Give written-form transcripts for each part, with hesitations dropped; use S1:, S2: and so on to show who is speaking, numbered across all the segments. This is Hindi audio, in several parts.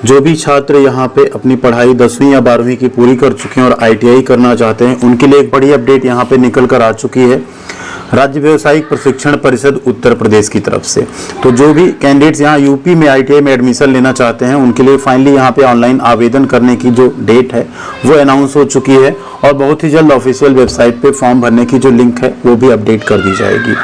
S1: जो भी छात्र यहाँ पे अपनी पढ़ाई 10वीं या 12वीं की पूरी कर चुके हैं और आईटीआई करना चाहते हैं, उनके लिए एक बड़ी अपडेट यहाँ पे निकल कर आ चुकी है राज्य व्यावसायिक प्रशिक्षण परिषद उत्तर प्रदेश की तरफ से। तो जो भी कैंडिडेट्स यहाँ यूपी में आईटीआई में एडमिशन लेना चाहते हैं, उनके लिए फाइनली यहाँ पे ऑनलाइन आवेदन करने की जो डेट है वो अनाउंस हो चुकी है और बहुत ही जल्द ऑफिशियल वेबसाइट पे फॉर्म भरने की जो लिंक है वो भी अपडेट कर दी जाएगी।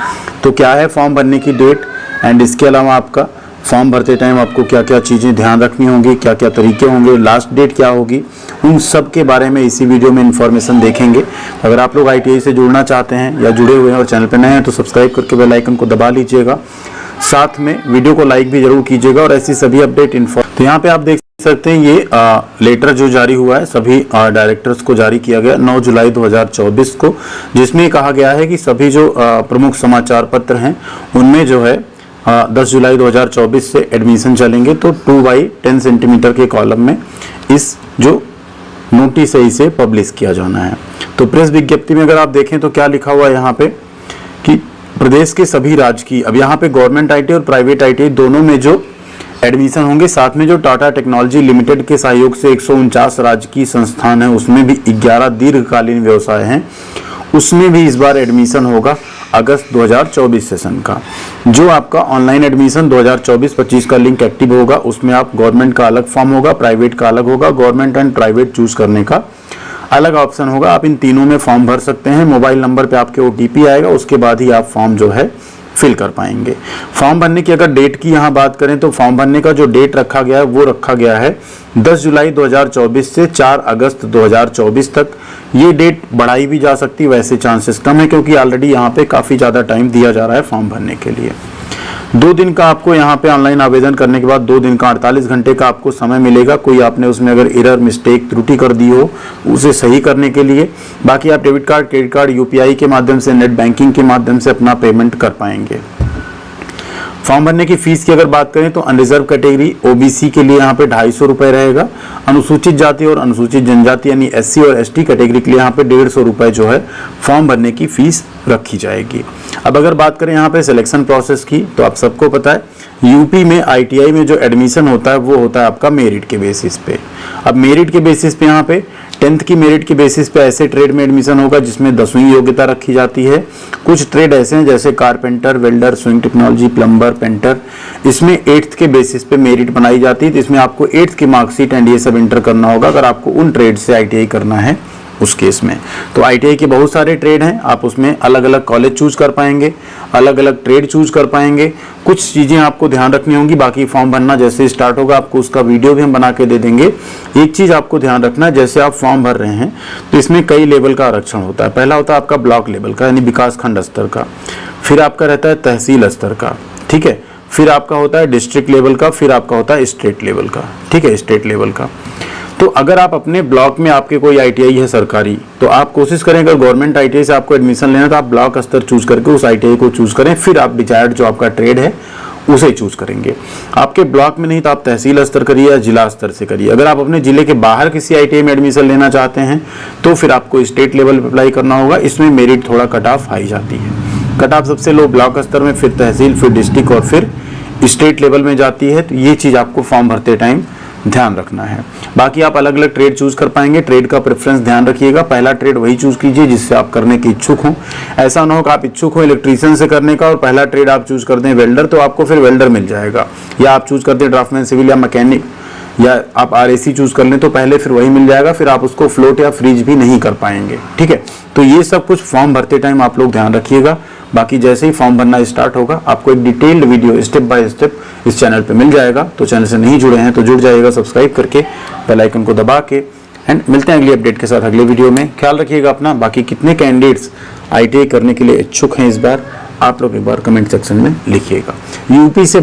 S1: तो क्या है फॉर्म भरने की डेट एंड इसके अलावा आपका फॉर्म भरते टाइम आपको क्या क्या चीज़ें ध्यान रखनी होंगी, क्या क्या तरीके होंगे, लास्ट डेट क्या होगी, उन सब के बारे में इसी वीडियो में इन्फॉर्मेशन देखेंगे। अगर आप लोग आईटीआई से जुड़ना चाहते हैं या जुड़े हुए हैं और चैनल पर नए हैं तो सब्सक्राइब करके बेल आइकन को दबा लीजिएगा, साथ में वीडियो को लाइक भी जरूर कीजिएगा और ऐसी सभी अपडेट तो यहाँ पे आप देख सकते हैं ये लेटर जो जारी हुआ है सभी डायरेक्टर्स को जारी किया गया 9 जुलाई 2024 को, जिसमें कहा गया है कि सभी जो प्रमुख समाचार पत्र हैं उनमें जो है 10 जुलाई 2024 से एडमिशन चलेंगे। तो 2x10 सेंटीमीटर के कॉलम में इस जो नोटिस है इसे पब्लिश किया जाना है। तो प्रेस विज्ञप्ति में अगर आप देखें तो क्या लिखा हुआ है यहाँ पे कि प्रदेश के सभी राजकीय, अब यहाँ पे गवर्नमेंट आईटीआई और प्राइवेट आईटीआई दोनों में जो एडमिशन होंगे, साथ में जो टाटा टेक्नोलॉजी लिमिटेड के सहयोग से 149 राजकीय संस्थान है उसमें भी 11 दीर्घकालीन व्यवसाय हैं, उसमें भी इस बार एडमिशन होगा अगस्त 2024 सेशन का। जो आपका ऑनलाइन एडमिशन 2024-25 का लिंक एक्टिव होगा उसमें आप गवर्नमेंट का अलग फॉर्म होगा, प्राइवेट का अलग होगा, गवर्नमेंट एंड प्राइवेट चूज करने का अलग ऑप्शन होगा। आप इन तीनों में फॉर्म भर सकते हैं। मोबाइल नंबर पे आपके ओटीपी आएगा, उसके बाद ही आप फॉर्म जो है फिल कर पाएंगे। फॉर्म भरने की अगर डेट की यहाँ बात करें तो फॉर्म भरने का जो डेट रखा गया है वो रखा गया है 10 जुलाई 2024 से 4 अगस्त 2024 तक। ये डेट बढ़ाई भी जा सकती है, वैसे चांसेस कम है क्योंकि ऑलरेडी यहाँ पे काफ़ी ज़्यादा टाइम दिया जा रहा है फॉर्म भरने के लिए। 2 दिन का आपको यहाँ पे ऑनलाइन आवेदन करने के बाद 2 दिन का 48 घंटे का आपको समय मिलेगा। कोई आपने उसमें अगर एरर, मिस्टेक, त्रुटि कर दी हो उसे सही करने के लिए। बाकी आप debit card, credit card, UPI के माध्यम से, नेट बैंकिंग के माध्यम से अपना पेमेंट कर पाएंगे। फॉर्म भरने की फीस की अगर बात करें तो अनरिजर्व कैटेगरी ओबीसी के लिए यहाँ पे 250 रुपये रहेगा। अनुसूचित जाति और अनुसूचित जनजाति यानी एससी और एसटी कैटेगरी के लिए यहाँ पे 150 रुपये जो है फॉर्म भरने की फीस रखी जाएगी। अब अगर बात करें यहाँ पे सिलेक्शन प्रोसेस की तो आप सबको पता है यूपी में आईटीआई में जो एडमिशन होता है वो होता है आपका मेरिट के बेसिस पे। अब मेरिट के बेसिस पे यहाँ पे 10th की मेरिट के बेसिस पे ऐसे ट्रेड में एडमिशन होगा जिसमें 10वीं योग्यता रखी जाती है। कुछ ट्रेड ऐसे हैं जैसे carpenter, welder, swing technology, plumber, painter, इसमें 8th के बेसिस पे मेरिट बनाई जाती है। तो इसमें आपको 8th की मार्कशीट एंड ये सब इंटर करना होगा अगर आपको उन ट्रेड से आईटीआई करना है उस केस में। तो आईटीआई के बहुत सारे ट्रेड हैं, आप उसमें अलग अलग कॉलेज चूज कर पाएंगे, अलग अलग ट्रेड चूज कर पाएंगे। कुछ चीज़ें आपको ध्यान रखनी होंगी। बाकी फॉर्म भरना जैसे स्टार्ट होगा आपको उसका वीडियो भी हम बना के दे देंगे। एक चीज़ आपको ध्यान रखना है, जैसे आप फॉर्म भर रहे हैं तो इसमें कई लेवल का आरक्षण होता है। पहला होता है आपका ब्लॉक लेवल का यानी विकास खंड स्तर का, फिर आपका रहता है तहसील स्तर का, ठीक है, फिर आपका होता है डिस्ट्रिक्ट लेवल का, फिर आपका होता है स्टेट लेवल का, ठीक है, स्टेट लेवल का। तो अगर आप अपने ब्लॉक में आपके कोई आईटीआई है सरकारी तो आप कोशिश करें अगर गवर्नमेंट आईटीआई से आपको एडमिशन लेना तो आप ब्लॉक स्तर चूज करके उस आईटीआई को चूज करें, फिर आप डिजायर्ड जो आपका ट्रेड है उसे चूज करेंगे। आपके ब्लॉक में नहीं तो आप तहसील स्तर करिए या जिला स्तर से करिए। अगर आप अपने जिले के बाहर किसी आईटीआई में एडमिशन लेना चाहते हैं तो फिर आपको स्टेट लेवल पर अप्लाई करना होगा। इसमें मेरिट थोड़ा कट ऑफ हाई जाती है। कट ऑफ सबसे लो ब्लॉक स्तर में, फिर तहसील, फिर डिस्ट्रिक्ट और फिर स्टेट लेवल में जाती है। तो ये चीज़ आपको फॉर्म भरते टाइम ध्यान रखना है। बाकी आप अलग अलग ट्रेड चूज कर पाएंगे। ट्रेड का प्रेफरेंस ध्यान रखिएगा, पहला ट्रेड वही चूज कीजिए जिससे आप करने के इच्छुक हों। ऐसा ना हो कि आप इच्छुक हो इलेक्ट्रीशियन से करने का और पहला ट्रेड आप चूज कर दें वेल्डर, तो आपको फिर वेल्डर मिल जाएगा। या आप चूज करते हैं ड्राफ्टमैन, सिविल या मैकेनिक, या आप आरएसी चूज कर लें तो पहले फिर वही मिल जाएगा, फिर आप उसको फ्लोट या फ्रीज भी नहीं कर पाएंगे, ठीक है। तो ये सब कुछ फॉर्म भरते टाइम आप लोग ध्यान रखिएगा। बाकी जैसे ही फॉर्म भरना स्टार्ट होगा आपको एक detailed video step by step इस चैनल पे मिल जाएगा। तो चैनल से नहीं जुड़े हैं तो जुड़ जाइएगा सब्सक्राइब करके, बेल आइकन को दबा के। एंड मिलते हैं अगली अपडेट के साथ अगले वीडियो में। ख्याल रखिएगा अपना। बाकी कितने कैंडिडेट्स आईटीआई करने के लिए इच्छुक हैं इस बार, आप लोग एक बार कमेंट सेक्शन में लिखिएगा। यूपी से